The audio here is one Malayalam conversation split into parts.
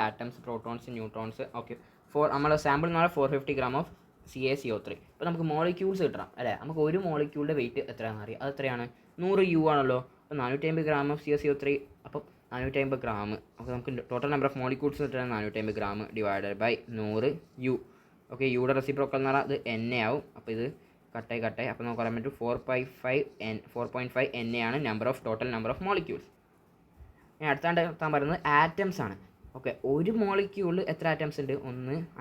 Atoms, protons, neutrons. ഓക്കെ, നമ്മൾ സാമ്പിൾ എന്ന് പറഞ്ഞാൽ 450 gram ഓഫ് CaCO3. അപ്പോൾ നമുക്ക് മോളിക്യൂൾസ് കിട്ടണം അല്ലേ. നമുക്ക് ഒരു മോളിക്യൂളിൻ്റെ വെയിറ്റ് എത്രയാണെന്ന് അറിയാം. അത് എത്രയാണ്? 100 U ആണല്ലോ. അപ്പോൾ 450 gram ഓഫ് CaCO3. അപ്പോൾ 450 gram. അപ്പോൾ നമുക്ക് ടോട്ടൽ നമ്പർ ഓഫ് മോളിക്യൂൾസ് കിട്ടുന്നത് 450 gram divided by 100 U. Okay, യുടെ റെസിപ്രോക്കൽ എന്ന് പറഞ്ഞാൽ അത് NA ആവും. അപ്പോൾ ഇത് കട്ടായി. അപ്പോൾ നമുക്ക് പറയാൻ പറ്റും 4.5 NA ആണ് ടോട്ടൽ നമ്പർ ഓഫ് മോളിക്യൂൾസ്. ഇനി അടുത്താണ്ട് താൻ പറയുന്നത് ആറ്റംസ് ആണ്. ഓക്കെ, ഒരു മോളിക്യൂളിൽ എത്ര ആറ്റംസ് ഉണ്ട്?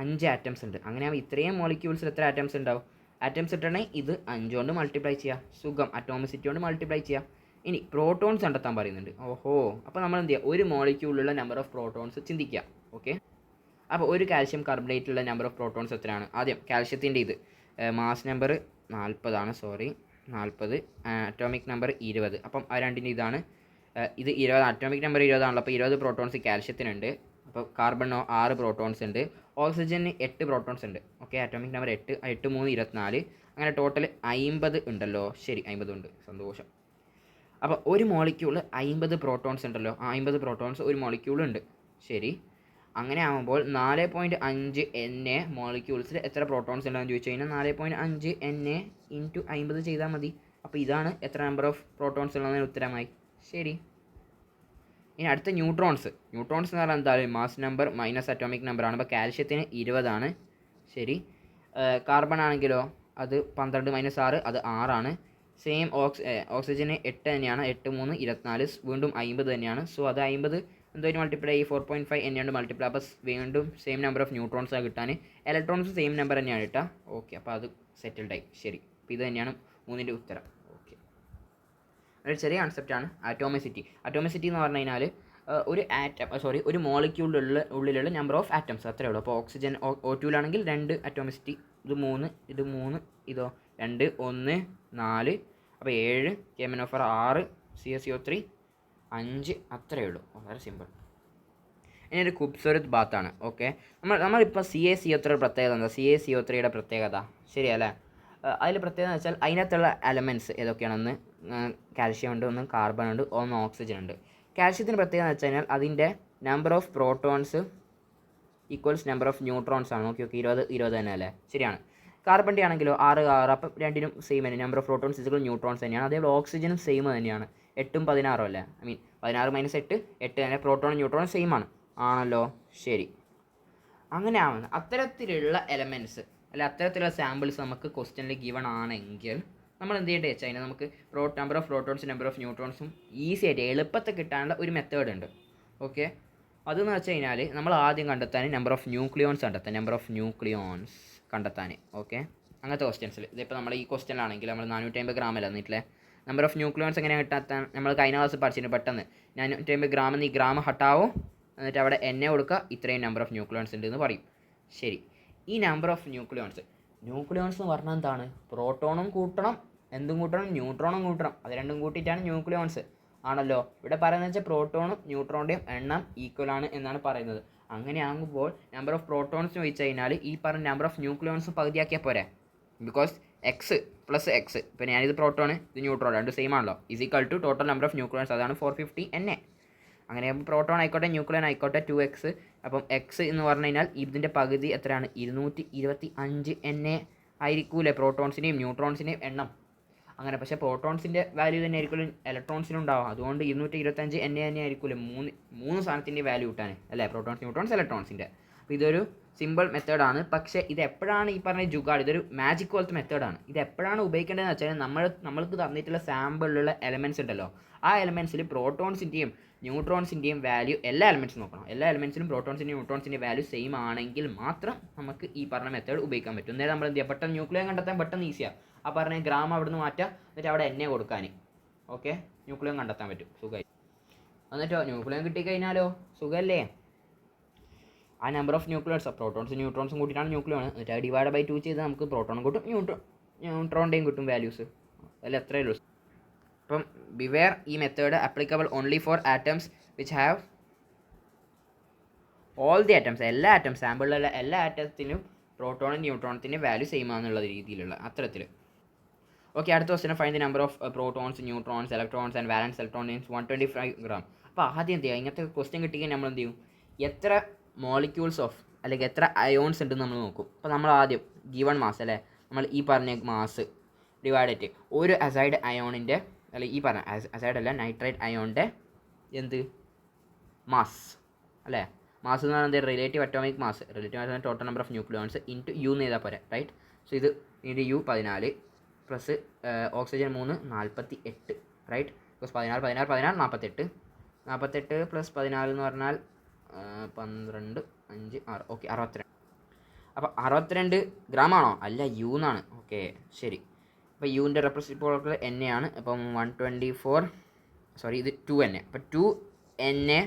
5 ആറ്റംസ് ഉണ്ട്. അങ്ങനെയാകുമ്പോൾ ഇത്രയും മോളിക്യൂൾസിൽ എത്ര ആറ്റംസ് ഉണ്ടാവും? ആറ്റംസ് ഇട്ടുണ്ടെങ്കിൽ ഇത് 5 കൊണ്ട് മൾട്ടിപ്ലൈ ചെയ്യുക. സുഖം, അറ്റോമിസിറ്റി കൊണ്ട് മൾട്ടിപ്ലൈ ചെയ്യുക. ഇനി പ്രോട്ടോൺസ് കണ്ടെത്താൻ പറയുന്നുണ്ട്. ഓഹോ, അപ്പോൾ നമ്മൾ എന്ത് ചെയ്യുക? ഒരു മോളിക്യൂളിലുള്ള നമ്പർ ഓഫ് പ്രോട്ടോൺസ് ചിന്തിക്കുക. ഓക്കെ, അപ്പോൾ ഒരു കാൽഷ്യം കാർബണേറ്റിലുള്ള നമ്പർ ഓഫ് പ്രോട്ടോൺസ് എത്രയാണ്? ആദ്യം കാൽഷ്യത്തിൻ്റെ ഇത് മാസ് നമ്പർ 40, അറ്റോമിക് നമ്പർ 20. അപ്പം ആ രണ്ടിൻ്റെ ഇതാണ് ഇത് 20. അറ്റോമിക് നമ്പർ 20 ആണല്ലോ. അപ്പോൾ 20 പ്രോട്ടോൺസ് കാൽഷ്യത്തിനുണ്ട്. അപ്പോൾ കാർബണിനോ 6 പ്രോട്ടോൺസ് ഉണ്ട്. ഓക്സിജന് 8 പ്രോട്ടോൺസ് ഉണ്ട്. Okay, atomic number 8, 8 3 24. അങ്ങനെ ടോട്ടൽ 50 ഉണ്ടല്ലോ. ശരി, 50 ഉണ്ട്. സന്തോഷം. അപ്പോൾ ഒരു മോളിക്യൂള് 50 പ്രോട്ടോൺസ് ഉണ്ടല്ലോ. 50 പ്രോട്ടോൺസ് ഒരു മോളിക്യൂളുണ്ട്. ശരി, അങ്ങനെ ആകുമ്പോൾ 4.5 NA മോളിക്യൂൾസിൽ എത്ര പ്രോട്ടോൺസ് ഉണ്ടെന്ന് ചോദിച്ചു കഴിഞ്ഞാൽ 4.5 NA ഇൻറ്റു 50 ചെയ്താൽ മതി. അപ്പോൾ ഇതാണ് എത്ര നമ്പർ ഓഫ് പ്രോട്ടോൺസ് ഉള്ളതിന് ഉത്തരമായി. ശരി, ഇനി അടുത്ത ന്യൂട്രോൺസ് എന്ന് പറഞ്ഞാൽ എന്തായാലും മാസ് നമ്പർ മൈനസ് അറ്റോമിക് നമ്പറാണ്. അപ്പോൾ കാൽഷ്യത്തിന് 20 ആണ്. ശരി, കാർബൺ ആണെങ്കിലോ അത് 12 - 6, അത് 6 ആണ്. സെയിം ഓക്സിജന് 8 തന്നെയാണ്. 8 3 24, വീണ്ടും 50 തന്നെയാണ്. സോ അത് 50 എന്തായാലും മൾട്ടിപ്ലൈ 4.5 NA കൊണ്ട് മൾട്ടിപ്ലൈ. അപ്പോൾ വീണ്ടും സെയിം നമ്പർ ഓഫ് ന്യൂട്രോൺസാണ് കിട്ടാൻ. ഇലക്ട്രോൺസ് സെയിം നമ്പർ തന്നെയാണ് കിട്ടുക. ഓക്കെ, അപ്പോൾ അത് സെറ്റിൽഡായി. ശരി, അപ്പോൾ ഇത് തന്നെയാണ് 3ൻ്റെ ഉത്തരം. ഓക്കെ, ഒരു ചെറിയ കൺസെപ്റ്റാണ് ആറ്റോമിസിറ്റി. എന്ന് പറഞ്ഞു കഴിഞ്ഞാൽ ഒരു മോളിക്യൂളിലുള്ള ഉള്ളിലുള്ള നമ്പർ ഓഫ് ആറ്റംസ് അത്രയേ ഉള്ളൂ. അപ്പോൾ ഓക്സിജൻ O2ലാണെങ്കിൽ 2 അറ്റോമിസിറ്റി. ഇത് 3, ഇതോ 2, 1 4. അപ്പോൾ 7, KMnO4 6, CaCO3 5. അത്രയേ ഉള്ളൂ. വളരെ സിമ്പിൾ. ഇനി ഒരു ഖൂബ്സൂരത്ത് ബാത്താണ്. ഓക്കെ, നമ്മളിപ്പോൾ CaCO3 പ്രത്യേകത എന്താ? CaCO3യുടെ പ്രത്യേകത ശരിയല്ലേ? അതിൽ പ്രത്യേകത എന്ന് വെച്ചാൽ അതിനകത്തുള്ള എലമെൻറ്റ്സ് ഏതൊക്കെയാണെന്ന് കാൽഷ്യം ഉണ്ട്, ഒന്ന് കാർബൺ ഉണ്ട്, ഒന്ന് ഓക്സിജൻ ഉണ്ട്. കാൽഷ്യത്തിന് പ്രത്യേകത എന്ന് വെച്ച് കഴിഞ്ഞാൽ അതിൻ്റെ number of protons equals number of neutrons ആണ്. ഓക്കെ, 20 തന്നെ അല്ലേ? ശരിയാണ്. കാർബണിൻ്റെ ആണെങ്കിലോ 6, അപ്പം രണ്ടിനും സെയിം തന്നെ. Number of protons equal neutrons തന്നെയാണ്. അതേപോലെ ഓക്സിജനും സെയിം തന്നെയാണ്. 8 16 അല്ലേ? 16 - 8 തന്നെ. പ്രോട്ടോൺ ന്യൂട്രോൺ സെയിം ആണല്ലോ. ശരി, അങ്ങനെയാണ് അത്തരത്തിലുള്ള എലമെൻറ്റ്സ് അല്ല അത്തരത്തിലുള്ള സാമ്പിൾസ് നമുക്ക് ക്വസ്റ്റ്യനിൽ ഗിവൺ ആണെങ്കിൽ നമ്മൾ എന്ത് ചെയ്യേണ്ടത് വെച്ചാൽ അതിന് നമുക്ക് നമ്പർ ഓഫ് പ്രോട്ടോൺസും നമ്പർ ഓഫ് ന്യൂട്രോൺസും ഈസി ആയിട്ട് എളുപ്പത്തിൽ കിട്ടാനുള്ള ഒരു മെത്തേഡ് ഉണ്ട്. ഓക്കെ, അതെന്ന് വെച്ച് കഴിഞ്ഞാൽ നമ്മൾ ആദ്യം കണ്ടെത്താൻ നമ്പർ ഓഫ് ന്യൂക്ലിയോൺസ് കണ്ടെത്താൻ. ഓക്കെ, അങ്ങനത്തെ ക്വസ്റ്റ്യൻസിൽ ഇതിപ്പോൾ നമ്മൾ ഈ ക്വസ്റ്റ്യനിലാണെങ്കിൽ നമ്മൾ 450 gram അല്ല എന്നിട്ടില്ലേ നമ്പർ ഓഫ് ന്യൂക്ലിയോൺസ് എങ്ങനെയാണ് കിട്ടാത്താൻ നമ്മൾ കഴിഞ്ഞ ക്ലാസ് പഠിച്ചിട്ട് പെട്ടെന്ന് 450 gram ഈ ഗ്രാം ഹട്ടാവും, എന്നിട്ട് അവിടെ NA കൊടുക്കുക, ഇത്രയും നമ്പർ ഓഫ് ന്യൂക്ലിയോൺസ് ഉണ്ട് എന്ന് പറയും. ശരി, ഈ നമ്പർ ഓഫ് ന്യൂക്ലിയോൺസ് എന്ന് പറഞ്ഞാൽ എന്താണ്? പ്രോട്ടോണും കൂട്ടണം, എന്തും കൂട്ടണം? ന്യൂട്രോണും കൂട്ടണം. അത് രണ്ടും കൂട്ടിയിട്ടാണ് ന്യൂക്ലിയോൺസ് ആണല്ലോ. ഇവിടെ പറയുന്നത് വെച്ചാൽ പ്രോട്ടോണും ന്യൂട്രോണിൻ്റെയും എണ്ണം ഈക്വൽ ആണ് എന്നാണ് പറയുന്നത്. അങ്ങനെയാകുമ്പോൾ നമ്പർ ഓഫ് പ്രോട്ടോൺസ് ചോദിച്ചു കഴിഞ്ഞാൽ ഈ പറഞ്ഞ നമ്പർ ഓഫ് ന്യൂക്ലിയോൺസ് പകുതിയാക്കിയാൽ പോരെ. ബിക്കോസ് X + X, ഇപ്പോൾ ഞാനിത് പ്രോട്ടോൺ ഇത് ന്യൂട്രോൺ രണ്ട് സെയിം ആണല്ലോ, is equal to total number of nucleons, അതാണ് 450 NA. അങ്ങനെ പ്രോട്ടോൺ ആയിക്കോട്ടെ ന്യൂക്ലിയൻ ആയിക്കോട്ടെ 2x. അപ്പം X എന്ന് പറഞ്ഞു കഴിഞ്ഞാൽ ഇതിൻ്റെ പകുതി എത്രയാണ്? 225 NA ആയിരിക്കൂലേ പ്രോട്ടോൺസിൻ്റെയും ന്യൂട്രോൺസിൻ്റെയും എണ്ണം. അങ്ങനെ പക്ഷേ പ്രോട്ടോൺസിൻ്റെ വാല്യൂ തന്നെ ആയിരിക്കും ഇലക്ട്രോൺസിനും ഉണ്ടാവും. അതുകൊണ്ട് 225 NA തന്നെ ആയിരിക്കുമല്ലോ മൂന്ന് സാധനത്തിൻ്റെ വാല്യൂ കിട്ടാൻ അല്ലേ? പ്രോട്ടോൺസ്, ന്യൂട്രോൺസ്, ഇലക്ട്രോൺസിൻ്റെ. അപ്പോൾ ഇതൊരു സിമ്പിൾ മെത്തേഡാണ്. പക്ഷേ ഇത് എപ്പോഴാണ് ഈ പറഞ്ഞ ജുഗാഡ്, ഇതൊരു മാജിക് പോലത്തെ മെത്തേഡാണ്. ഇത് എപ്പോഴാണ് ഉപയോഗിക്കേണ്ടതെന്ന് വെച്ചാൽ നമ്മൾക്ക് തന്നിട്ടുള്ള സാമ്പിളിലുള്ള എലമെൻറ്റ്സ് ഉണ്ടല്ലോ, ആ എലമെൻറ്റ്സിൽ പ്രോട്ടോൺസിൻ്റെയും ന്യൂട്രോൺസിൻ്റെയും വാല്യൂ എല്ലാ എലമെൻറ്റ്സും നോക്കണം. എല്ലാ എലമെൻറ്റ്സിലും പ്രോട്ടോൺസിൻ്റെയും ന്യൂട്രോൺസിൻ്റെയും വാല്യൂ സെയിം ആണെങ്കിൽ മാത്രം നമുക്ക് ഈ പറഞ്ഞ മെത്തേഡ് ഉപയോഗിക്കാൻ പറ്റും. നേരെ നമ്മൾ എന്ത് ചെയ്യുക? പെട്ടെന്ന് ന്യൂക്ലിയൻ കണ്ടെത്താൻ പെട്ടെന്ന് ഈസിയാണ്. ആ പറഞ്ഞ ഗ്രാം അവിടെ നിന്ന് മാറ്റുക, എന്നിട്ട് അവിടെ NA കൊടുക്കാൻ. ഓക്കെ, ന്യൂക്ലിയൻ കണ്ടെത്താൻ പറ്റും സുഖമായി. എന്നിട്ടോ ന്യൂക്ലിയൻ കിട്ടിക്കഴിഞ്ഞാലോ സുഖമല്ലേ? ആ നമ്പർ ഓഫ് ന്യൂക്ലിയോൺസ് പ്രോട്ടോൺസും ന്യൂട്രോൺസും കൂട്ടിയിട്ടാണ് ന്യൂക്ലിയോൺ. എന്നിട്ട് അത് ഡിവൈഡ് ബൈ 2 ചെയ്ത് നമുക്ക് പ്രോട്ടോണും കിട്ടും ന്യൂട്രോണിൻ്റെയും കിട്ടും വാല്യൂസ്. അതിൽ എത്രയേ ഉള്ളൂ. അപ്പം ബിവെയർ, ഈ method applicable only for atoms which have all the atoms, എല്ലാ ആറ്റംസ് സാമ്പിളിലുള്ള എല്ലാ ആറ്റത്തിനും പ്രോട്ടോണും ന്യൂട്രോണത്തിൻ്റെ വാല്യൂ സെയിം ആണെന്നുള്ള രീതിയിലുള്ള അത്തരത്തിൽ. ഓക്കെ, അടുത്ത question find the number of protons, neutrons, electrons and വാലൻസ് electron in 125 gram. അപ്പോൾ ആദ്യം എന്ത് ചെയ്യുക? ഇങ്ങനത്തെ ക്വസ്റ്റ്യൻ കിട്ടിയാൽ നമ്മൾ എന്ത് ചെയ്യും? എത്ര മോളിക്യൂൾസ് ഓഫ് അല്ലെങ്കിൽ എത്ര അയോൺസ് ഉണ്ടെന്ന് നമ്മൾ നോക്കും. അപ്പോൾ നമ്മൾ ആദ്യം ഗിവൺ മാസ് അല്ലേ, നമ്മൾ ഈ പറഞ്ഞ മാസ് ഡിവൈഡറ്റ് ഒരു അസൈഡ് അയോണിൻ്റെ അല്ലെങ്കിൽ ഈ പറഞ്ഞ അസൈഡ് അല്ല നൈട്രൈറ്റ് അയോണിൻ്റെ എന്ത് മാസ് അല്ലേ. മാസ് എന്ന് പറയുന്നത് relative atomic mass, relative total number of nucleons into U എന്ന് ചെയ്താൽ പോരെ, റൈറ്റ്. സോ ഇത് into U 14 plus oxygen 3 48, right. Because 14 16 14 48 48 plus 14 എന്ന് പറഞ്ഞാൽ 12 5 6 ഓക്കെ 62. അപ്പോൾ 62 ഗ്രാം ആണോ? അല്ല, യു എന്നാണ്. ഓക്കെ ശരി. അപ്പോൾ യുവിൻ്റെ റെപ്രസെൻറ്റേറ്റീവ് എൻ എ ആണ്. അപ്പം 124 സോറി ഇത് 2Na. അപ്പോൾ 2Na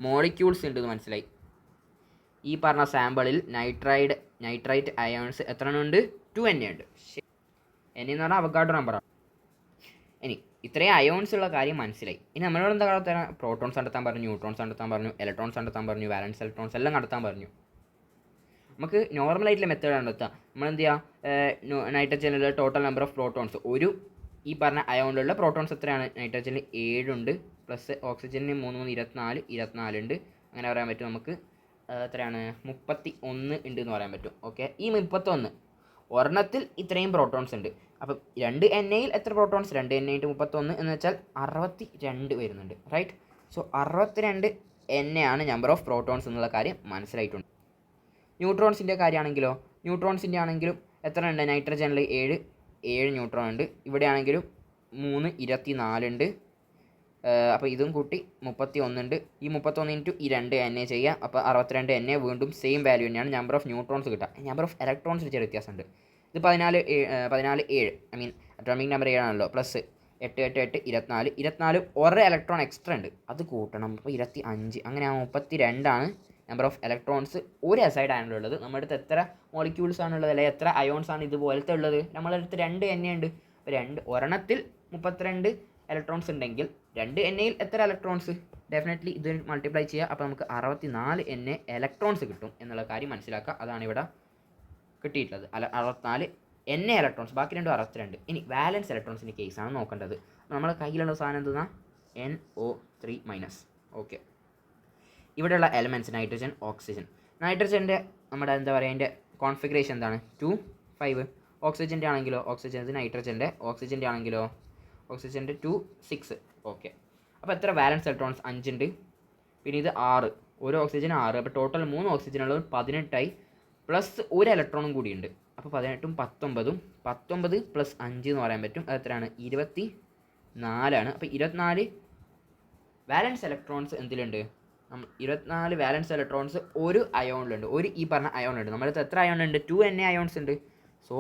മോളിക്യൂൾസ് ഉണ്ടെന്ന് മനസ്സിലായി. ഈ പറഞ്ഞ സാമ്പിളിൽ നൈട്രൈറ്റ് അയോൺസ് എത്ര ഉണ്ട്? 2Na ഉണ്ട്. എൻ എന്ന് പറഞ്ഞാൽ അവഗാഡ്രോ നമ്പറാണ്. ഇനി ഇത്രയും അയോൺസ് ഉള്ള കാര്യം മനസ്സിലായി. ഇനി നമ്മളോട് എന്താ കണ്ടെത്താൻ? പ്രോട്ടോൺസ് കണ്ടെത്താൻ പറഞ്ഞു, ന്യൂട്രോൺസ് കണ്ടെത്താൻ പറഞ്ഞു, ഇലക്ട്രോൺസ് കണ്ടെത്താൻ പറഞ്ഞു, വാലൻസ് ഇലക്ട്രോൺസ് എല്ലാം കണ്ടെത്താൻ പറഞ്ഞു. നമുക്ക് നോർമലായിട്ടുള്ള മെത്തേഡ് കണ്ടെത്താം. നമ്മളെന്ത് ചെയ്യുക? നൈട്രജനിലുള്ള ടോട്ടൽ നമ്പർ ഓഫ് പ്രോട്ടോൺസ്, ഒരു ഈ പറഞ്ഞ അയോണിലുള്ള പ്രോട്ടോൺസ് എത്രയാണ്? നൈട്രജനിൽ 7 ഉണ്ട്, പ്ലസ് ഓക്സിജനിൽ 3 3 24 ഉണ്ട്. അങ്ങനെ പറയാൻ പറ്റും നമുക്ക്. എത്രയാണ്? 31 ഉണ്ട് എന്ന് പറയാൻ പറ്റും. ഓക്കെ, ഈ 31 ഒരെണ്ണത്തിൽ ഇത്രയും പ്രോട്ടോൺസ് ഉണ്ട്. അപ്പം 2Na എത്ര പ്രോട്ടോൺസ്? 2Na × 31 എന്ന് വെച്ചാൽ 62 വരുന്നുണ്ട്, റൈറ്റ്. സോ 62Na ആണ് നമ്പർ ഓഫ് പ്രോട്ടോൺസ് എന്നുള്ള കാര്യം മനസ്സിലായിട്ടുണ്ട്. ന്യൂട്രോൺസിൻ്റെ കാര്യമാണെങ്കിലോ, ന്യൂട്രോൺസിൻ്റെ ആണെങ്കിലും എത്ര ഉണ്ട്? നൈട്രജനിൽ 7 ന്യൂട്രോൺ ഉണ്ട്. ഇവിടെ ആണെങ്കിലും 3 24 ഉണ്ട്. അപ്പോൾ ഇതും കൂട്ടി 31 ഉണ്ട്. ഈ 31 ഇൻറ്റു ഈ 2Na ചെയ്യുക. അപ്പോൾ 62Na വീണ്ടും സെയിം വാല്യൂ തന്നെയാണ് നമ്പർ ഓഫ് ന്യൂട്രോൺസ് കിട്ടുക. നമ്പർ ഓഫ് ഇലക്ട്രോൺസിന് ചെറിയ വ്യത്യാസമുണ്ട്. ഇത് 14 7 ഐ മീൻ അറ്റോമിക് നമ്പർ 7 ആണല്ലോ. പ്ലസ് 8 8 8 24 ഒരു ഇലക്ട്രോൺ എക്സ്ട്രാ ഉണ്ട്, അത് കൂട്ടണം. അപ്പോൾ 25 അങ്ങനെ 32 ആണ് നമ്പർ ഓഫ് ഇലക്ട്രോൺസ് ഒരു അസൈഡ് ആണുള്ളത്. നമ്മുടെ അടുത്ത് എത്ര മോളിക്യൂൾസ് ആണുള്ളത് അല്ലെങ്കിൽ എത്ര അയോൺസ് ആണ് ഇതുപോലത്തെ ഉള്ളത്? നമ്മുടെ അടുത്ത് 2Na ഉണ്ട്. അപ്പോൾ ഒരെണ്ണത്തിൽ 32 ഇലക്ട്രോൺസ് ഉണ്ടെങ്കിൽ 2Naയിൽ എത്ര ഇലക്ട്രോൺസ്? ഡെഫിനറ്റ്ലി ഇത് മൾട്ടിപ്ലൈ ചെയ്യുക. അപ്പോൾ നമുക്ക് 64Na ഇലക്ട്രോൺസ് കിട്ടും എന്നുള്ള കാര്യം മനസ്സിലാക്കുക. അതാണ് ഇവിടെ കിട്ടിയിട്ടുള്ളത്. 64Na ഇലക്ട്രോൺസ്, ബാക്കി രണ്ടും 62. ഇനി വാലൻസ് ഇലക്ട്രോൺസിൻ്റെ കേസാണ് നോക്കേണ്ടത്. നമ്മുടെ കയ്യിലുള്ള സാധനം എന്തെന്നാ? NO3-. ഓക്കെ, ഇവിടെയുള്ള എലമെൻറ്റ്സ് നൈട്രജൻ, ഓക്സിജൻ. നൈട്രജൻ്റെ നമ്മുടെ എന്താ പറയുക അതിൻ്റെ കോൺഫിഗറേഷൻ എന്താണ്? 2 5. ഓക്സിജൻ്റെ ആണെങ്കിലോ, ഓക്സിജൻ്റെ ആണെങ്കിലോ ഓക്സിജൻ്റെ 2 6. ഓക്കെ, അപ്പോൾ എത്ര വാലൻസ് ഇലക്ട്രോൺസ്? 5 ഉണ്ട്. പിന്നെ ഇത് 6, ഒരു ഓക്സിജൻ 6. അപ്പോൾ ടോട്ടൽ 3 ഓക്സിജൻ ഉള്ളത് 18 പ്ലസ് ഒരു ഇലക്ട്രോണും കൂടിയുണ്ട്. അപ്പോൾ 18 19 പ്ലസ് 5 എന്ന് പറയാൻ പറ്റും. അത് എത്രയാണ്? 24 ആണ്. അപ്പോൾ 24 വാലൻസ് ഇലക്ട്രോൺസ് എന്തിലുണ്ട്? 24 വാലൻസ് ഇലക്ട്രോൺസ് ഒരു അയോണിലുണ്ട്, ഒരു ഈ പറഞ്ഞ അയോണിലുണ്ട്. നമ്മുടെ അടുത്ത് എത്ര അയോൺ ഉണ്ട്? 2Na അയോൺസ് ഉണ്ട്. സോ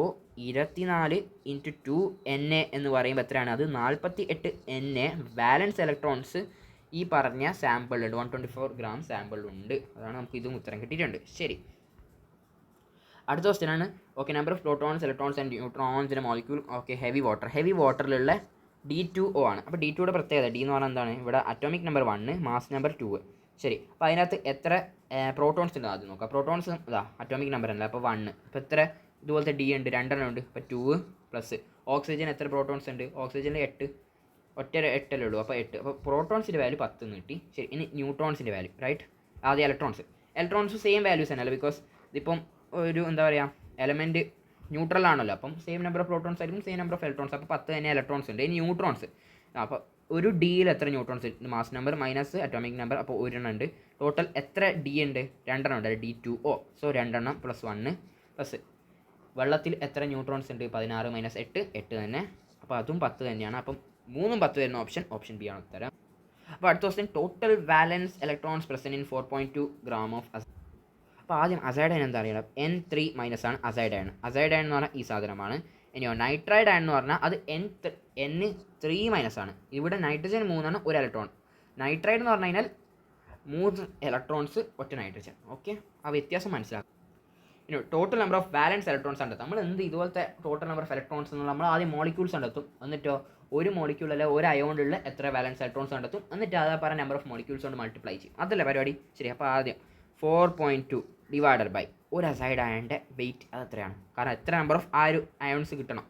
24 × 2Na എന്ന് പറയുമ്പോൾ എത്രയാണ്? അത് 48 Na വാലൻസ് ഇലക്ട്രോൺസ് ഈ പറഞ്ഞ സാമ്പിളിലുണ്ട്. 124 ഗ്രാം സാമ്പിളിലുണ്ട്. അതാണ് നമുക്ക് ഇതും ഉത്തരം കിട്ടിയിട്ടുണ്ട്. ശരി, അടുത്ത ക്വസ്റ്റ്യൻ ആണ്. Okay, number of protons, electrons and neutrons in molecule. Okay, heavy വാട്ടറിലുള്ള D2O ആണ്. അപ്പോൾ D2യുടെ പ്രത്യേകത, ഡി എന്ന് പറഞ്ഞാൽ എന്താണ്? ഇവിടെ അറ്റോമിക് നമ്പർ 1, മാസ് നമ്പർ 2. ശരി, അപ്പോൾ അതിനകത്ത് എത്ര പ്രോട്ടോൺസ് ഉണ്ട് ആദ്യം നോക്കാം. പ്രോട്ടോൺസ് ഇതാ അറ്റോമിക് നമ്പർ അല്ല, അപ്പോൾ 1. അപ്പോൾ എത്ര ഇതുപോലത്തെ D ഉണ്ട്? 2 ഉണ്ട്. അപ്പോൾ 2 പ്ലസ് ഓക്സിജൻ എത്ര പ്രോട്ടോൺസ് ഉണ്ട്? ഓക്സിജനിൽ 8, ഒറ്റ 8 ഉള്ളൂ. അപ്പോൾ 8. അപ്പോൾ പ്രോട്ടോൺസിൻ്റെ വാല്യൂ 10 എന്ന് കിട്ടി. ശരി, ഇനി ന്യൂട്രോൺസിൻ്റെ വാല്യൂ, റൈറ്റ്. ആദ്യം ഇലക്ട്രോൺസ് സെയിം വാല്യൂസ് തന്നെയല്ല, ബിക്കോസ് ഇതിപ്പം ഒരു എന്താ പറയുക എലമെൻറ്റ് ന്യൂട്രൽ ആണല്ലോ. അപ്പം സെയിം നമ്പർ ഓഫ് പ്രോട്ടോൺസ് ആയിരിക്കും, സെയിം നമ്പർ ഓഫ് ഇലക്ട്രോൺസ്. അപ്പോൾ 10 തന്നെ ഇലക്ട്രോൺസ് ഉണ്ട്. ഇനി ന്യൂട്രോൺസ്, അപ്പോൾ ഒരു ഡിയിൽ എത്ര ന്യൂട്രോൺസ് ഉണ്ട്? Mass number minus atomic number, അപ്പോൾ 1 ഉണ്ട്. ടോട്ടൽ എത്ര D ഉണ്ട്? 2 ഉണ്ട്, D2O. സോ 2 പ്ലസ് 1 പ്ലസ് വെള്ളത്തിൽ എത്ര ന്യൂട്രോൺസ് ഉണ്ട്? 16 മൈനസ് 8 തന്നെ. അപ്പോൾ അതും 10 തന്നെയാണ്. അപ്പം 3ഉം 10 വരുന്ന ഓപ്ഷൻ ബി ആണ് ഉത്തരം. അപ്പോൾ അടുത്ത question, total വാലൻസ് electrons present in 4.2 gram of. അപ്പോൾ ആദ്യം അസൈഡ് അയൺ എന്താ അറിയണം? N3- ആണ് അസൈഡ് അയൺ. അസൈഡ് അയൺ എന്ന് പറഞ്ഞാൽ ഈ സാധനമാണ്. ഇനിയോ നൈട്രൈഡ് അയൺ എന്ന് പറഞ്ഞാൽ അത് N3- ആണ്. ഇവിടെ നൈട്രജൻ 3 ആണ്, ഒരു ഇലക്ട്രോൺ. നൈട്രൈഡ് എന്ന് പറഞ്ഞു കഴിഞ്ഞാൽ 3 ഇലക്ട്രോൺസ് ഒറ്റ നൈട്രജൻ. ഓക്കെ, ആ വ്യത്യാസം മനസ്സിലാക്കും. ഇനി ടോട്ടൽ നമ്പർ ഓഫ് വാലൻസ് ഇലക്ട്രോൺസ് കണ്ടെത്തും. നമ്മൾ ഇതുപോലത്തെ ടോട്ടൽ നമ്പർ ഓഫ് ഇലക്ട്രോൺസ് എന്നുള്ള നമ്മൾ ആദ്യം മോളിക്യൂൾസ് കണ്ടെത്തും. എന്നിട്ടോ ഒരു മോളിക്യൂൾ അല്ല ഒരു അയോണിലുള്ള എത്ര വാലൻസ് ഇലക്ട്രോൺസ് കണ്ടെത്തും. എന്നിട്ട് അത് പറഞ്ഞ നമ്പർ ഓഫ് മോളിക്യൂൾസ് കൊണ്ട് മൾട്ടിപ്ലൈ ചെയ്യും. അതല്ലേ പരിപാടി. ശരി, അപ്പോൾ ആദ്യം 4.2 ഡിവൈഡഡ് ബൈ ഒരു അസൈഡ് അയണിൻ്റെ വെയിറ്റ് അത് എത്രയാണ്? കാരണം എത്ര നമ്പർ ഓഫ് അയോൺസ് കിട്ടണം.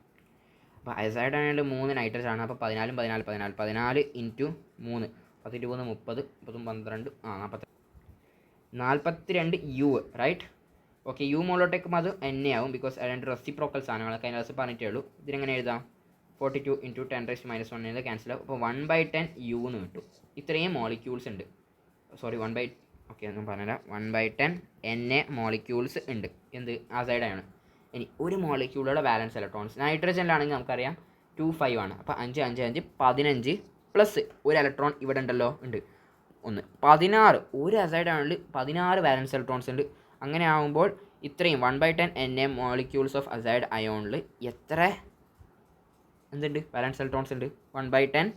അപ്പോൾ അസൈഡ് അയണിൽ 3 നൈട്രജൻ ആണ്. അപ്പോൾ 14 14 into 3 10 20 30 30 12 40. 42 you right. Okay, you മുകളിലോട്ടേക്കും അത് എന്നെ ആവും, ബിക്കോസ് രണ്ട് റെസിപ്രോക്കൽ സാധനങ്ങളൊക്കെ അതിൻ്റെ ദിവസം പറഞ്ഞിട്ടേ ഉള്ളൂ. ഇതിനെങ്ങനെ എഴുതാം? 42 × 10⁻⁻1 എന്ന് ക്യാൻസൽ ആവും. അപ്പോൾ 1/10 യു എന്ന് കിട്ടും. ഇത്രയും മോളിക്യൂൾസ് ഉണ്ട്. സോറി, ഓക്കെ ഒന്നും പറഞ്ഞില്ല. 1/10 NA മോളിക്യൂൾസ് ഉണ്ട്. എന്ത് അസൈഡാണ്. ഇനി ഒരു മോളിക്യൂളുടെ ബാലൻസ് ഇലക്ട്രോൺസ് നൈട്രജനിലാണെങ്കിൽ നമുക്കറിയാം 25 ആണ്. അപ്പോൾ 5 5 5 15 പ്ലസ് ഒരു ഇലക്ട്രോൺ ഇവിടെ ഉണ്ടല്ലോ, ഉണ്ട് 1 16. ഒരു അസൈഡാണെങ്കിൽ 16 ബാലൻസ് ഇലക്ട്രോൺസ് ഉണ്ട്. അങ്ങനെ ആകുമ്പോൾ ഇത്രയും 1/10 NA മോളിക്യൂൾസ് ഓഫ് അസൈഡ് അയോണിൽ എത്ര എന്തുണ്ട്? ബാലൻസ് ഇലക്ട്രോൺസ് ഉണ്ട്. 1/10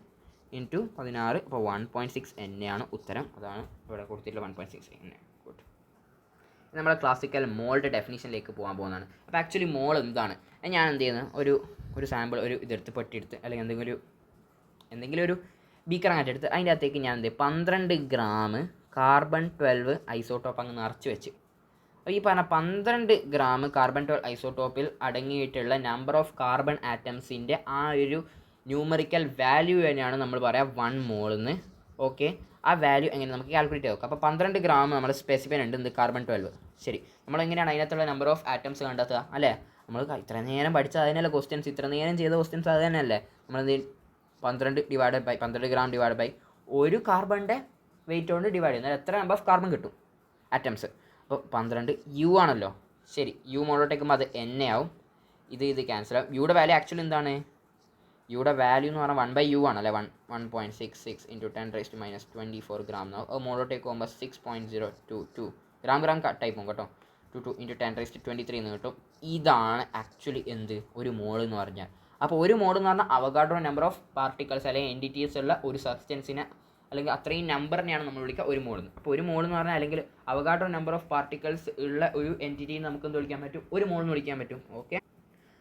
× 16. അപ്പോൾ 1.6 NA ആണ് ഉത്തരം. അതാണ് ഇവിടെ കൊടുത്തിട്ടുള്ള 1.6 NA. ഗുഡ്. നമ്മുടെ ക്ലാസിക്കൽ മോളുടെ ഡെഫിനിഷനിലേക്ക് പോകാൻ പോകുന്നതാണ്. അപ്പോൾ ആക്ച്വലി മോൾ എന്താണ്? ഞാൻ എന്ത് ചെയ്യുന്നത്, ഒരു സാമ്പിൾ, ഒരു ഇതെടുത്ത് പെട്ടിയെടുത്ത്, അല്ലെങ്കിൽ എന്തെങ്കിലും ഒരു ബീക്കർ അങ്ങോട്ട് എടുത്ത് അതിൻ്റെ അകത്തേക്ക് ഞാൻ 12 ഗ്രാം കാർബൺ 12 ഐസോട്ടോപ്പ് അങ്ങ് നിറച്ച് വെച്ച്. അപ്പോൾ ഈ പറഞ്ഞ 12 ഗ്രാം കാർബൺ 12 ഐസോട്ടോപ്പിൽ അടങ്ങിയിട്ടുള്ള നമ്പർ ഓഫ് കാർബൺ ആറ്റംസിൻ്റെ ആ ഒരു ന്യൂമറിക്കൽ വാല്യൂ തന്നെയാണ് നമ്മൾ പറയാം 1 മോളെന്ന്. ഓക്കെ, ആ വാല്യൂ എങ്ങനെ നമുക്ക് കാൽക്കുലേറ്റ് ചെയ്ത് നോക്കാം. അപ്പോൾ 12 ഗ്രാം നമ്മൾ സ്പെസിഫൈ ഉണ്ട്, എന്ത് കാർബൺ 12. ശരി, നമ്മളെങ്ങനെയാണ് അതിനകത്തുള്ള നമ്പർ ഓഫ് ആറ്റംസ് കണ്ടെത്തുക? അല്ലേ, നമ്മൾ ഇത്ര നേരം പഠിച്ച അതിനല്ല ക്വസ്റ്റ്യൻസ്, ഇത്ര നേരം ചെയ്ത ക്വസ്റ്റ്യൻസ് അത് തന്നെയല്ലേ. നമ്മളെന്ത് 12 ഗ്രാം ഡിവൈഡ് ബൈ ഒരു കാർബണിൻ്റെ വെയിറ്റ് കൊണ്ട് ഡിവൈഡ് ചെയ്യുന്നത് എത്ര നമ്പർ ഓഫ് കാർബൺ കിട്ടും ആറ്റംസ്. അപ്പോൾ 12 യു ആണല്ലോ. ശരി, യു മുകളിലോട്ടേക്കുമ്പോൾ അത് NA ആവും. ഇത് ക്യാൻസൽ ആവും. യുടെ വാല്യൂ ആക്ച്വലി എന്താണ്? യുടെ വാല്യൂ എന്ന് പറഞ്ഞാൽ 1/u ആണല്ലേ. 1.66 × 10⁻24 ഗ്രാം എന്നാവും. അത് മുകളിലോട്ടേക്ക് പോകുമ്പോൾ 6.022 ഗ്രാം കട്ടായി പോകും കേട്ടോ. 22 × 10⁻23 എന്ന് കിട്ടും. ഇതാണ് ആക്ച്വലി എന്ത് ഒരു മോൾ എന്ന് പറഞ്ഞാൽ. അപ്പോൾ ഒരു മോൾ എന്ന് പറഞ്ഞാൽ അവഗാഡ്രോ നമ്പർ ഓഫ് പാർട്ടിക്കിൾസ് അല്ലെങ്കിൽ എൻറ്റിറ്റീസ് ഉള്ള ഒരു സബ്സ്റ്റൻസിനെ, അല്ലെങ്കിൽ അത്രയും നമ്പറിനെയാണ് നമ്മൾ വിളിക്കുക ഒരു മോൾ എന്ന്. അപ്പോൾ ഒരു മോൾ എന്ന് പറഞ്ഞാൽ, അല്ലെങ്കിൽ അവഗാഡ്രോ നമ്പർ ഓഫ് പാർട്ടിക്കിൾസ് ഉള്ള ഒരു എൻറ്റിറ്റിനെ നമുക്ക് എന്ത് വിളിക്കാൻ പറ്റും? ഒരു മോൾ എന്ന് വിളിക്കാൻ പറ്റും. ഓക്കെ,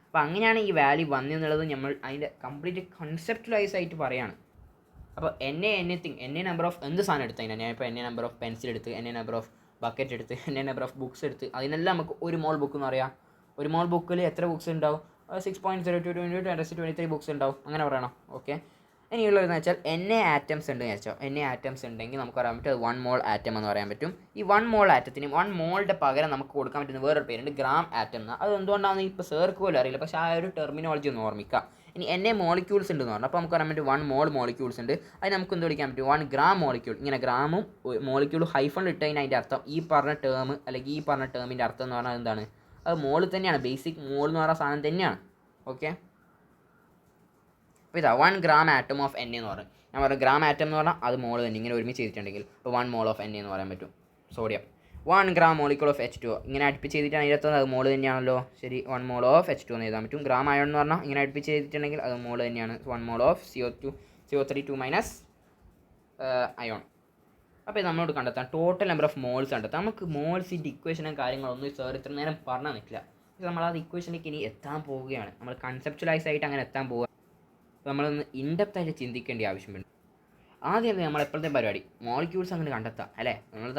അപ്പോൾ അങ്ങനെയാണ് ഈ വാല്യൂ വന്നെന്നുള്ളത് നമ്മൾ അതിൻ്റെ കംപ്ലീറ്റ് കൺസെപ്റ്റുവലൈസ് ആയിട്ട് പറയുകയാണ്. അപ്പോൾ NA നമ്പർ ഓഫ് എന്ത് സാധനം എടുത്ത് കഴിഞ്ഞാൽ, ഞാൻ ഇപ്പോൾ NA നമ്പർ ഓഫ് പെൻസിൽ എടുത്ത്, NA നമ്പർ ഓഫ് ബക്കറ്റ് എടുത്ത്, NA നമ്പർ ഓഫ് ബുക്സ് എടുത്ത്, അതിനെല്ലാം നമുക്ക് ഒരു മോൾ ബുക്ക് എന്ന് പറയാം. ഒരു മോൾ ബുക്കിൽ എത്ര ബുക്സ് ഉണ്ടാവും? 6.02 × 10⁻23 ബുക്സ് ഉണ്ടാവും. അങ്ങനെ പറയണം. ഓക്കെ, ഇനിയുള്ളതെന്ന് വെച്ചാൽ NA ആറ്റംസ് ഉണ്ട് വെച്ചോ. NA ആറ്റംസ് ഉണ്ടെങ്കിൽ നമുക്ക് പറയാൻ പറ്റും അത് 1 മോൾ ആറ്റം എന്ന് പറയാൻ പറ്റും. ഈ 1 മോൾ ആറ്റത്തിന് 1 മോളുടെ പകരം നമുക്ക് കൊടുക്കാൻ പറ്റുന്ന വേറൊരു പേരുണ്ട് ഗ്രാം ആറ്റം എന്ന്. അത് എന്തുകൊണ്ടാണെന്ന് ഇപ്പോൾ സേർക്ക് പോലും അറിയില്ല, പക്ഷേ ആ ഒരു ടെർമിനോളജി ഒന്ന് ഓർമ്മിക്കുക. ഇനി NA മോളിക്യൂൾസ് ഉണ്ട് എന്ന് പറഞ്ഞു. അപ്പോൾ നമുക്ക് പറയാൻ പറ്റും 1 മോൾ മോളിക്യൂൾസ് ഉണ്ട്. അത് നമുക്ക് എന്ത് വിളിക്കാൻ പറ്റും? 1 ഗ്രാം മോളിക്യൂൾ. ഇങ്ങനെ ഗ്രാമും മോളിക്യൂളും ഹൈഫണിൽ ഇട്ട് കഴിഞ്ഞാൽ അതിൻ്റെ അർത്ഥം ഈ പറഞ്ഞ ടേം, അല്ലെങ്കിൽ ഈ പറഞ്ഞ ടേമിൻ്റെ അർത്ഥം എന്ന് പറഞ്ഞാൽ എന്താണ്? അത് മോൾ തന്നെയാണ്. ബേസിക് മോൾ എന്ന് പറയുന്ന സാധനം തന്നെയാണ്. ഓക്കെ, അപ്പോൾ ഇതാ 1 ഗ്രാം ആറ്റം ഓഫ് NA എന്ന് പറയും. ഞാൻ പറഞ്ഞു ഗ്രാം ആറ്റം എന്ന് പറഞ്ഞാൽ അത് മോൾ തന്നെ. ഇങ്ങനെ ഒരുമിച്ച് ചെയ്തിട്ടുണ്ടെങ്കിൽ ഇപ്പോൾ 1 മോൾ ഓഫ് NA എന്ന് പറയാൻ പറ്റും. Sodium 1 gram molecule of H2O ഇങ്ങനെ അടുപ്പിച്ച് ചെയ്തിട്ടാണ് അതിനകത്ത് അത് മോൾ തന്നെയാണല്ലോ. ശരി, 1 മോൾ ഓഫ് H2O എന്ന് എഴുതാൻ പറ്റും. ഗ്രാം അയോൺ എന്ന് പറഞ്ഞാൽ ഇങ്ങനെ അടുപ്പിച്ച് ചെയ്തിട്ടുണ്ടെങ്കിൽ അത് മോൾ തന്നെയാണ്. 1 മോൾ ഓഫ് CO3 അയോൺ. അപ്പോൾ ഇത് നമ്മളോട് കണ്ടെത്താം ടോട്ടൽ നമ്പർ ഓഫ് മോൾസ് കണ്ടെത്താം. നമുക്ക് മോൾസിൻ്റെ ഇക്വേഷനും കാര്യങ്ങളൊന്നും സാർ ഇത്ര നേരം പറഞ്ഞാൽ നിൽക്കില്ല. നമ്മളത് ഇക്വേഷനിലേക്ക് ഇനി എത്താൻ പോവുകയാണ്. നമ്മൾ കൺസെപ്ച്വലൈസ് ആയിട്ട് അങ്ങനെ എത്താൻ പോവുക. അപ്പോൾ നമ്മളൊന്ന് ഇൻഡെപ്ത് ആയിട്ട് ചിന്തിക്കേണ്ട ആവശ്യമുണ്ട്. ആദ്യം നമ്മൾ എപ്പോഴത്തെ പരിപാടി മോളിക്യൂൾസ് അങ്ങനെ കണ്ടെത്താം അല്ലേ. നമ്മൾ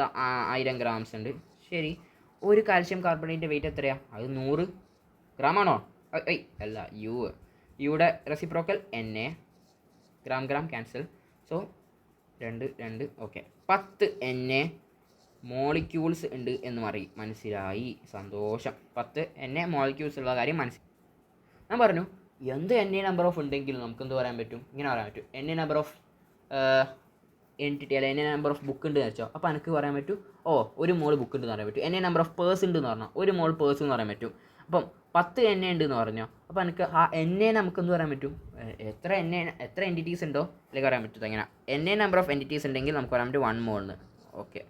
1000 ഗ്രാംസ് ഉണ്ട്. ശരി, ഒരു കാൽഷ്യം കാർബണേറ്റിൻ്റെ വെയിറ്റ് എത്രയാണ്? അത് 100 ഗ്രാമാണോ? അല്ല, യുടെ reciprocal NA. Gram cancel. So 2 okay, 10 NA molecules ഉണ്ട് എന്ന് മനസ്സിലായി. സന്തോഷം. 10 NA മോളിക്യൂൾസ് ഉള്ള കാര്യം മനസ്സിലായി. ഞാൻ പറഞ്ഞു എന്ത് NA നമ്പർ ഓഫ് ഉണ്ടെങ്കിലും നമുക്ക് എന്ത് പറയാൻ പറ്റും? ഇങ്ങനെ പറയാൻ പറ്റും NA നമ്പർ ഓഫ് എൻറ്റിറ്റി അല്ല NA നമ്പർ ഓഫ് ബുക്ക് ഉണ്ട് എന്ന് വെച്ചോ. അപ്പോൾ എനിക്ക് പറയാൻ പറ്റും ഒരു മോൾ ബുക്ക് ഉണ്ടെന്ന് പറയാൻ പറ്റും. NA നമ്പർ ഓഫ് പേഴ്സ് ഉണ്ട് എന്ന് പറഞ്ഞാൽ ഒരു മോൾ പേഴ്സ് എന്ന് പറയാൻ പറ്റും. അപ്പം 10 NA ഉണ്ട് എന്ന് പറഞ്ഞോ. അപ്പോൾ എനിക്ക് ആ NA നമുക്ക് എന്ത് പറയാൻ പറ്റും? എത്ര എൻറ്റിറ്റീസ് ഉണ്ടോ അല്ലെങ്കിൽ പറയാൻ പറ്റും. അങ്ങനെ NA നമ്പർ ഓഫ് എൻറ്റിറ്റീസ് ഉണ്ടെങ്കിൽ നമുക്ക് പറയാൻ പറ്റും 1 മോൾന്ന്. ഓക്കെ,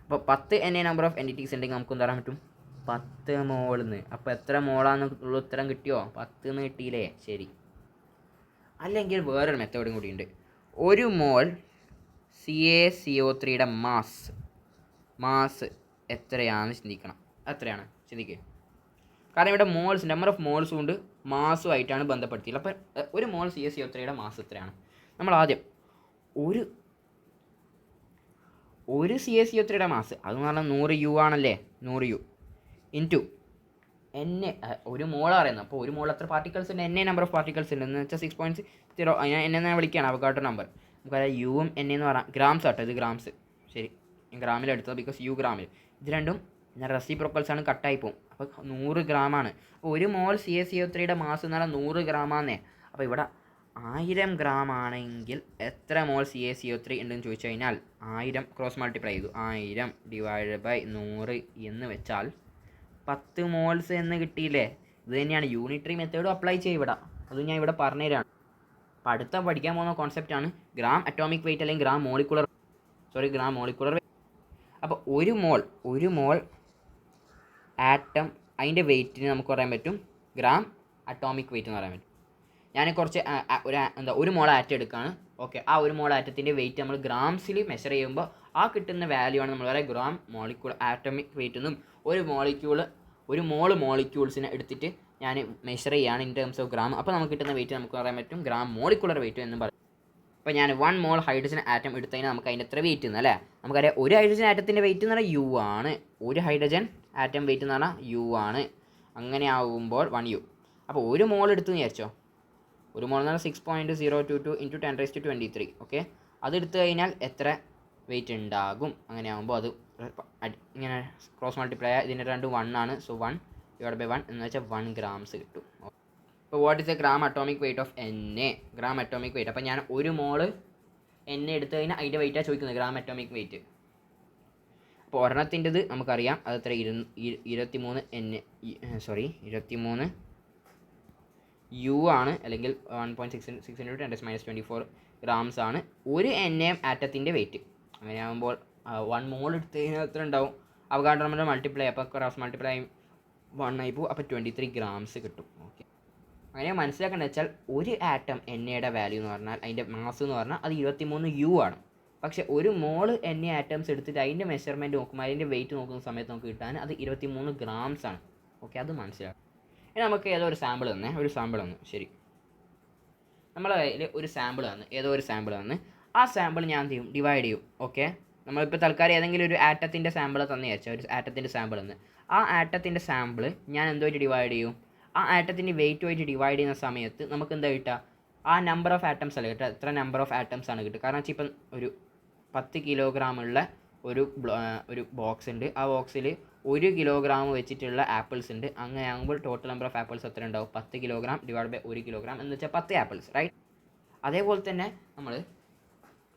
അപ്പോൾ 10 NA നമ്പർ ഓഫ് എൻറ്റിറ്റീസ് ഉണ്ടെങ്കിൽ നമുക്ക് എന്താ പറയാൻ പറ്റും? 10 മോളിന്ന്. അപ്പോൾ എത്ര മോളാണെന്നുള്ള ഉത്തരം കിട്ടിയോ? 10 എന്ന് കിട്ടിയില്ലേ? ശരി. അല്ലെങ്കിൽ വേറൊരു മെത്തേഡും കൂടിയുണ്ട്. ഒരു മോൾ CaCO3യുടെ മാസ് എത്രയാണെന്ന് ചിന്തിക്കണം. എത്രയാണ് ചിന്തിക്കുക. കാരണം ഇവിടെ മോൾസ് നമ്പർ ഓഫ് മോൾസും ഉണ്ട് മാസും ആയിട്ടാണ് ബന്ധപ്പെടുത്തിയത്. അപ്പോൾ ഒരു മോൾ CaCO3യുടെ മാസ് എത്രയാണ്? നമ്മൾ ആദ്യം ഒരു CaCO3യുടെ മാസ് അതെന്ന് പറഞ്ഞാൽ 100U ആണല്ലേ. 100U ഇൻറ്റു NA ഒരു മോൾ പറയുന്നത്. അപ്പോൾ ഒരു മോൾ എത്ര പാർട്ടിക്കൽസ് ഉണ്ട്? NA നമ്പർ ഓഫ് പാർട്ടിക്കൽസ് ഉണ്ട് എന്ന് വെച്ചാൽ 6.0. ഞാൻ എന്നെ വിളിക്കുകയാണ് അവഗാഡ്രോ നമ്പർ. നമുക്കറിയാം യുവും NA എന്ന് പറയാം ഗ്രാംസ് ആട്ടോ. ഇത് ഗ്രാംസ്. ശരി, ഗ്രാമിലെടുത്തത്, ബിക്കോസ് യു ഗ്രാമിൽ. ഇത് രണ്ടും റെസിപ്രോക്കൽസ് ആണ്, കട്ടായി പോകും. അപ്പോൾ 100 ഗ്രാമാണ്. അപ്പോൾ 1 മോൾ CaCO3യുടെ മാസ് എന്ന് പറഞ്ഞാൽ 100 ഗ്രാമാന്നേ. അപ്പോൾ ഇവിടെ 1000 ഗ്രാം ആണെങ്കിൽ എത്ര മോൾ CaCO3 ഉണ്ടെന്ന് ചോദിച്ചു കഴിഞ്ഞാൽ 1000 ക്രോസ് മൾട്ടിപ്ലൈ ചെയ്തു, 1000 ഡിവൈഡ് ബൈ 100 എന്ന് വെച്ചാൽ 10 മോൾസ് എന്ന് കിട്ടിയില്ലേ. ഇത് തന്നെയാണ് യൂണിറ്ററി മെത്തേഡും അപ്ലൈ ചെയ്യുക ഇവിടെ. അത് ഞാൻ ഇവിടെ പറഞ്ഞുതരാണ്. അപ്പോൾ അടുത്ത പഠിക്കാൻ പോകുന്ന കോൺസെപ്റ്റാണ് ഗ്രാം അറ്റോമിക് വെയിറ്റ് അല്ലെങ്കിൽ ഗ്രാം മോളിക്കുലർ വെയിറ്റ്. അപ്പോൾ ഒരു മോൾ ആറ്റം അതിൻ്റെ വെയിറ്റിന് നമുക്ക് പറയാൻ പറ്റും ഗ്രാം അറ്റോമിക് വെയിറ്റ് എന്ന് പറയാൻ പറ്റും. ഞാൻ കുറച്ച് ഒരു മോൾ ആറ്റം എടുക്കുകയാണ്. ഓക്കെ, ആ ഒരു മോൾ ആറ്റത്തിൻ്റെ വെയിറ്റ് നമ്മൾ ഗ്രാംസിൽ മെഷർ ചെയ്യുമ്പോൾ ആ കിട്ടുന്ന വാല്യൂ ആണ് നമ്മൾ പറയുക ഗ്രാം ആറ്റോമിക് വെയിറ്റ് എന്നും. ഒരു മോളിക്യൂൾസിനെ എടുത്തിട്ട് ഞാൻ മെഷർ ചെയ്യുകയാണ് ഇൻ ടേംസ് ഓഫ് ഗ്രാം. അപ്പോൾ നമുക്ക് കിട്ടുന്ന വെയിറ്റ് നമുക്ക് പറയാൻ പറ്റും ഗ്രാം മോളിക്കുലർ വെയിറ്റ് എന്നും പറയും. അപ്പോൾ ഞാൻ 1 മോൾ ഹൈഡ്രജൻ ആറ്റം എടുത്തു കഴിഞ്ഞാൽ നമുക്ക് അതിൻ്റെ എത്ര വെയിറ്റ് എന്ന്, അല്ലേ? നമുക്കറിയാം ഒരു ഹൈഡ്രജൻ ആറ്റത്തിൻ്റെ വെയിറ്റ് എന്ന് പറഞ്ഞാൽ യു ആണ്. ഒരു ഹൈഡ്രജൻ ആറ്റം വെയിറ്റ് എന്ന് പറഞ്ഞാൽ യു ആണ്. അങ്ങനെ ആകുമ്പോൾ 1U. അപ്പോൾ ഒരു മോൾ എടുത്തു വിചാരിച്ചോ. ഒരു മോൾ എന്ന് പറഞ്ഞാൽ 6.022 × 10⁻23. ഓക്കെ, അതെടുത്തു കഴിഞ്ഞാൽ എത്ര വെയിറ്റ് ഉണ്ടാകും? അങ്ങനെ ആകുമ്പോൾ അത് ഇങ്ങനെ ക്രോസ് മൾട്ടിപ്ലൈ ഇതിൻ്റെ രണ്ടും 1 ആണ്. സോ 1 / 1 എന്ന് വെച്ചാൽ 1 ഗ്രാംസ് കിട്ടും. ഇപ്പോൾ what is A gram atomic weight of Na? Gram atomic wait. അപ്പോൾ ഞാൻ ഒരു മോള് Na എടുത്തു കഴിഞ്ഞാൽ അതിൻ്റെ വെയിറ്റാണ് ചോദിക്കുന്നത്, ഗ്രാം അറ്റോമിക് വെയിറ്റ്. അപ്പോൾ ഒരെണ്ണത്തിൻ്റെത് നമുക്കറിയാം, അത് എത്ര 23 U ആണ്, അല്ലെങ്കിൽ 1.6 × 10⁻24 ഗ്രാംസ് ആണ് ഒരു Na ആറ്റത്തിൻ്റെ വെയിറ്റ്. അങ്ങനെ ആകുമ്പോൾ 1 മോൾ എടുത്തു കഴിഞ്ഞാൽ എത്ര ഉണ്ടാവും? അവഗാഡ്രോ നമ്പർ മൾട്ടിപ്ലൈ, അപ്പോൾ ക്രോസ് മൾട്ടിപ്ലൈ 1 ആയി പോകും. അപ്പോൾ 23 ഗ്രാംസ് കിട്ടും. ഓക്കെ, അങ്ങനെ മനസ്സിലാക്കേണ്ടത് വെച്ചാൽ ഒരു ആറ്റം Na വാല്യൂ എന്ന് പറഞ്ഞാൽ അതിൻ്റെ മാസ് എന്ന് പറഞ്ഞാൽ അത് 23U ആണ്. പക്ഷേ ഒരു മോള് Na ആറ്റംസ് എടുത്തിട്ട് അതിൻ്റെ മെഷർമെൻറ്റ് നോക്കുമ്പോൾ അതിൻ്റെ വെയിറ്റ് നോക്കുന്ന സമയത്ത് നമുക്ക് കിട്ടാൻ അത് 23 ഗ്രാംസ് ആണ്. ഓക്കെ, അത് മനസ്സിലാക്കും. ഇനി നമുക്ക് ഏതോ ഒരു സാമ്പിൾ തന്നു. ശരി, നമ്മളെ കയ്യിൽ ഒരു സാമ്പിൾ തന്ന് ആ സാമ്പിൾ ഞാൻ എന്ത് ചെയ്യും? ഡിവൈഡ് ചെയ്യും. ഓക്കെ, നമ്മളിപ്പോൾ തൽക്കാലം ഏതെങ്കിലും ഒരു ആറ്റത്തിൻ്റെ സാമ്പിൾ തന്നു വിചാരിച്ചാൽ, ഒരു ആറ്റത്തിൻ്റെ സാമ്പിൾ തന്ന് ആ ആറ്റത്തിൻ്റെ സാമ്പിൾ ഞാൻ എന്തുമായിട്ട് ഡിവൈഡ് ചെയ്യും? ആ ആറ്റത്തിൻ്റെ വെയിറ്റുമായിട്ട് ഡിവൈഡ് ചെയ്യുന്ന സമയത്ത് നമുക്ക് എന്താ കിട്ടുക? ആ നമ്പർ ഓഫ് ആറ്റംസ് അല്ല കിട്ടുക, എത്ര നമ്പർ ഓഫ് ആറ്റംസ് ആണ് കിട്ടുക. കാരണം വെച്ചാൽ ഇപ്പം ഒരു 10 കിലോഗ്രാമുള്ള ഒരു ബോക്സ് ഉണ്ട്. ആ ബോക്സിൽ 1 കിലോഗ്രാം വെച്ചിട്ടുള്ള ആപ്പിൾസ് ഉണ്ട്. അങ്ങനെ ആകുമ്പോൾ ടോട്ടൽ നമ്പർ ഓഫ് ആപ്പിൾസ് എത്ര ഉണ്ടാവും? 10 കിലോഗ്രാം ഡിവൈഡ് ബൈ 1 കിലോഗ്രാം എന്ന് വെച്ചാൽ 10 ആപ്പിൾസ്, റൈറ്റ്? അതേപോലെ തന്നെ നമ്മൾ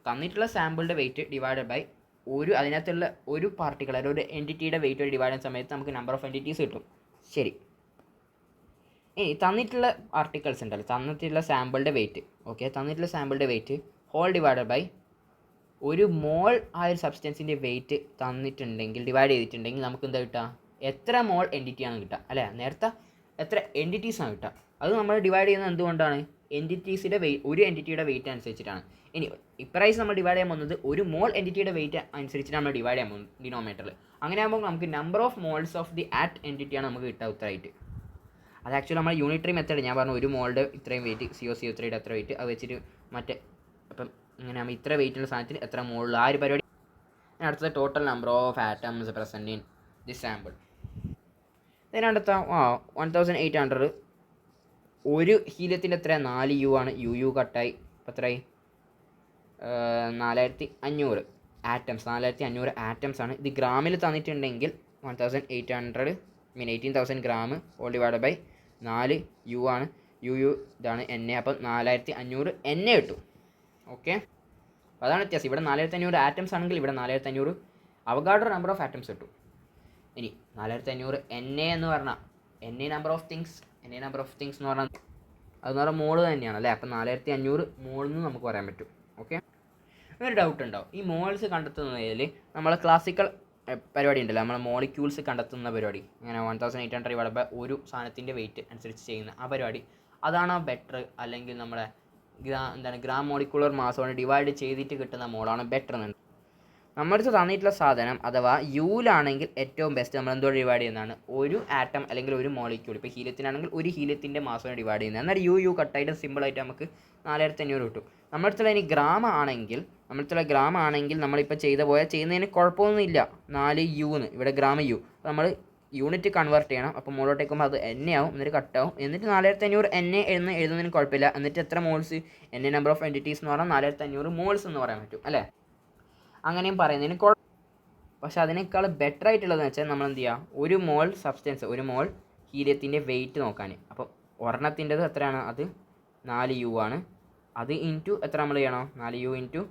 തന്നിട്ടുള്ള സാമ്പിളിൻ്റെ വെയിറ്റ് ഡിവൈഡ് ബൈ അതിനകത്തുള്ള ഒരു പാർട്ടിക്കുലർ ഒരു എൻറ്റിറ്റിയുടെ വെയിറ്റ് ഡിവൈഡ് ചെയ്യുന്ന സമയത്ത് നമുക്ക് നമ്പർ ഓഫ് എൻറ്റിറ്റീസ് കിട്ടും. ശരി, ഇനി തന്നിട്ടുള്ള ആർട്ടിക്കിൾസ് ഉണ്ടല്ലോ, തന്നിട്ടുള്ള സാമ്പിളിൻ്റെ വെയിറ്റ്. ഓക്കെ, തന്നിട്ടുള്ള സാമ്പിളിൻ്റെ വെയിറ്റ് ഹോൾ ഡിവൈഡ് ബൈ ഒരു മോൾ ആ ഒരു സബ്സ്റ്റൻസിൻ്റെ വെയിറ്റ് തന്നിട്ടുണ്ടെങ്കിൽ, ഡിവൈഡ് ചെയ്തിട്ടുണ്ടെങ്കിൽ നമുക്ക് എന്താ കിട്ടുക? എത്ര മോൾ എൻറ്റിറ്റിയാണ് കിട്ടുക, അല്ലേ? നേരത്തെ എത്ര എൻറ്റിറ്റീസാണ് കിട്ടുക. അത് നമ്മൾ ഡിവൈഡ് ചെയ്യുന്നത് എന്തുകൊണ്ടാണ്? എൻറ്റിറ്റീസിൻ്റെ ഒരു എൻറ്റിറ്റിയുടെ വെയിറ്റ് അനുസരിച്ചിട്ടാണ്. ഇനി ഇപ്രൈസ് നമ്മൾ ഡിവൈഡ് ചെയ്യാൻ പോകുന്നത് ഒരു മോൾ എൻറ്റിറ്റിയുടെ വെയിറ്റ് അനുസരിച്ചിട്ട് നമ്മൾ ഡിവൈഡ് ചെയ്യാൻ പോകുന്നത് ഡിനോമിനേറ്ററിൽ. അങ്ങനെ ആകുമ്പോൾ നമുക്ക് number of moles of the at എൻറ്റിറ്റിയാണ് നമുക്ക് കിട്ടുക ഉത്തരമായിട്ട്. അത് ആക്ച്വലി നമ്മൾ യൂണിറ്ററി മെത്തേഡ് ഞാൻ പറഞ്ഞു, ഒരു മോളുടെ ഇത്രയും വെയിറ്റ്, CO3യുടെ അത്ര വെയിറ്റ്, അത് വെച്ചിട്ട് അപ്പം ഇങ്ങനെ നമ്മൾ ഇത്ര വെയിറ്റുള്ള സാധനത്തിന് എത്ര മോളിൽ ആ ഒരു പരിപാടി. അടുത്തത് total number of atoms present in this sample. ഇതിനടുത്ത 1800 ഒരു ഹീലിയത്തിൻ്റെ എത്ര? 4U ആണ്. യു കട്ടായി. അപ്പോൾ എത്രയായി? 4500 ആറ്റംസ്. 4500 ആറ്റംസ് ആണ്. ഇത് ഗ്രാമിൽ തന്നിട്ടുണ്ടെങ്കിൽ 1800 gram all divide by 4U ആണ്. യു ഇതാണ് Na. അപ്പം 4500 Na കിട്ടും. ഓക്കെ, അപ്പോൾ അതാണ് വ്യത്യാസം. ഇവിടെ 4500 ആറ്റംസ് ആണെങ്കിൽ ഇവിടെ 4500 അവഗാഡ്രോ നമ്പർ ഓഫ് ആറ്റംസ് കിട്ടും. ഇനി 4500 Na എന്ന് പറഞ്ഞാൽ Na നമ്പർ ഓഫ് തിങ്സ് എന്ന് പറഞ്ഞാൽ അതെന്ന് പറഞ്ഞാൽ മോള് തന്നെയാണ്, അല്ലേ? അപ്പം 4500 മോളിൽ നിന്ന് നമുക്ക് പറയാൻ പറ്റും. ഓക്കെ, ഒരു ഡൗട്ട് ഉണ്ടാവും. ഈ മോൾസ് കണ്ടെത്തുന്നതിൽ നമ്മൾ ക്ലാസിക്കൽ പരിപാടി ഉണ്ടല്ലോ, നമ്മൾ മോളിക്യൂൾസ് കണ്ടെത്തുന്ന പരിപാടി, ഇങ്ങനെ 1800 ഇവിടെ ഒരു സാധനത്തിൻ്റെ വെയിറ്റ് അനുസരിച്ച് ചെയ്യുന്ന ആ പരിപാടി, അതാണോ ബെറ്റർ? അല്ലെങ്കിൽ നമ്മളെ ഗ്രാം മോളിക്കുലർ മാസ് കൊണ്ട് ഡിവൈഡ് ചെയ്തിട്ട് കിട്ടുന്ന മോളാണ് ബെറ്റർ എന്നുണ്ട്. നമ്മൾക്ക് തന്നിട്ടുള്ള സാധനം അഥവാ യൂലാണെങ്കിൽ ഏറ്റവും ബെസ്റ്റ് നമ്മൾ എന്തോ ഡിവൈഡ് ചെയ്യുന്നതാണ്? ഒരു ആറ്റം അല്ലെങ്കിൽ ഒരു മോളിക്യൂൾ. ഇപ്പോൾ ഹീലിയത്തിനാണെങ്കിൽ ഒരു ഹീലിയത്തിൻ്റെ മാസമാണ് ഡിവൈഡ് ചെയ്യുന്നത്. എന്നാൽ യു കട്ടായിട്ട് സിമ്പിളായിട്ട് നമുക്ക് 4500 കിട്ടും. നമ്മളടുത്തുള്ള ഇനി ഗ്രാം ആണെങ്കിൽ നമ്മളിപ്പോൾ ചെയ്യുന്നതിന് കുഴപ്പമൊന്നുമില്ല. 4U ഇവിടെ ഗ്രാം യു നമ്മൾ യൂണിറ്റ് കൺവേർട്ട് ചെയ്യണം. അപ്പോൾ മുകളിലോട്ടേക്കുമ്പോൾ അത് Na ആവും, എന്നിട്ട് കട്ടാവും. എന്നിട്ട് 4500 Na എന്ന് എഴുതുന്നതിന് കുഴപ്പമില്ല. എന്നിട്ട് എത്ര moles? Na number of entities എന്ന് പറഞ്ഞാൽ 4500 മോൾസ് എന്ന് പറയാൻ പറ്റും, അല്ലേ? അങ്ങനെയും പറയുന്നതിന് പക്ഷേ അതിനേക്കാൾ ബെറ്റർ ആയിട്ടുള്ളതെന്ന് വെച്ചാൽ നമ്മൾ എന്ത് ചെയ്യുക, ഒരു മോൾ സബ്സ്റ്റൻസ്, ഒരു മോൾ ഹീലിയത്തിൻ്റെ വെയിറ്റ് നോക്കാൻ. അപ്പോൾ ഒരെണ്ണത്തിൻ്റെത് എത്രയാണ്, അത് 4U ആണ്. അത് ഇൻറ്റു എത്ര നമ്മൾ ചെയ്യണം, 4U ഇൻറ്റു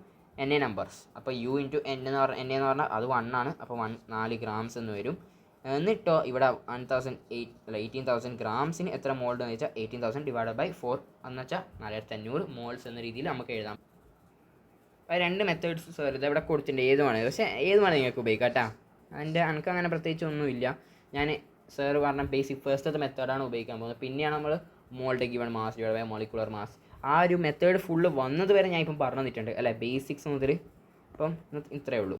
NA നമ്പേഴ്സ്. അപ്പോൾ U ഇൻറ്റു NA എന്ന് പറഞ്ഞാൽ അത് 1 ആണ്. അപ്പോൾ 4 ഗ്രാംസ് എന്ന് വരും. എന്നിട്ടോ ഇവിടെ 18,000 ഗ്രാംസിന് എത്ര മോൾഡ് എന്ന് വെച്ചാൽ 18,000 ഡിവൈഡഡ് ബൈ 4 എന്ന് വെച്ചാൽ 4500 മോൾസ് എന്ന രീതിയിൽ നമുക്ക് എഴുതാം. അപ്പോൾ 2 മെത്തേഡ്സ് സാർ ഇത് ഇവിടെ കൊടുത്തിട്ടുണ്ട്, ഏത് വേണമെങ്കിൽ. പക്ഷേ ഏത് വേണമെങ്കിൽ നിങ്ങൾക്ക് ഉപയോഗിക്കാം കേട്ടോ. എനിക്ക് അങ്ങനെ പ്രത്യേകിച്ച് ഒന്നുമില്ല. ഞാൻ സാർ പറഞ്ഞ ബേസിക് ഫസ്റ്റത്തെ മെത്തേഡാണ് ഉപയോഗിക്കാൻ പോകുന്നത്. പിന്നെയാണ് നമ്മൾ മോൾഡ് given mass divide by molecular mass. ആ ഒരു മെത്തേഡ് ഫുള്ള് വന്നത് വരെ ഞാൻ ഇപ്പം പറഞ്ഞു തന്നിട്ടുണ്ട് അല്ലേ, ബേസിക്സ് മുതൽ. അപ്പം ഇത്രയേ ഉള്ളൂ.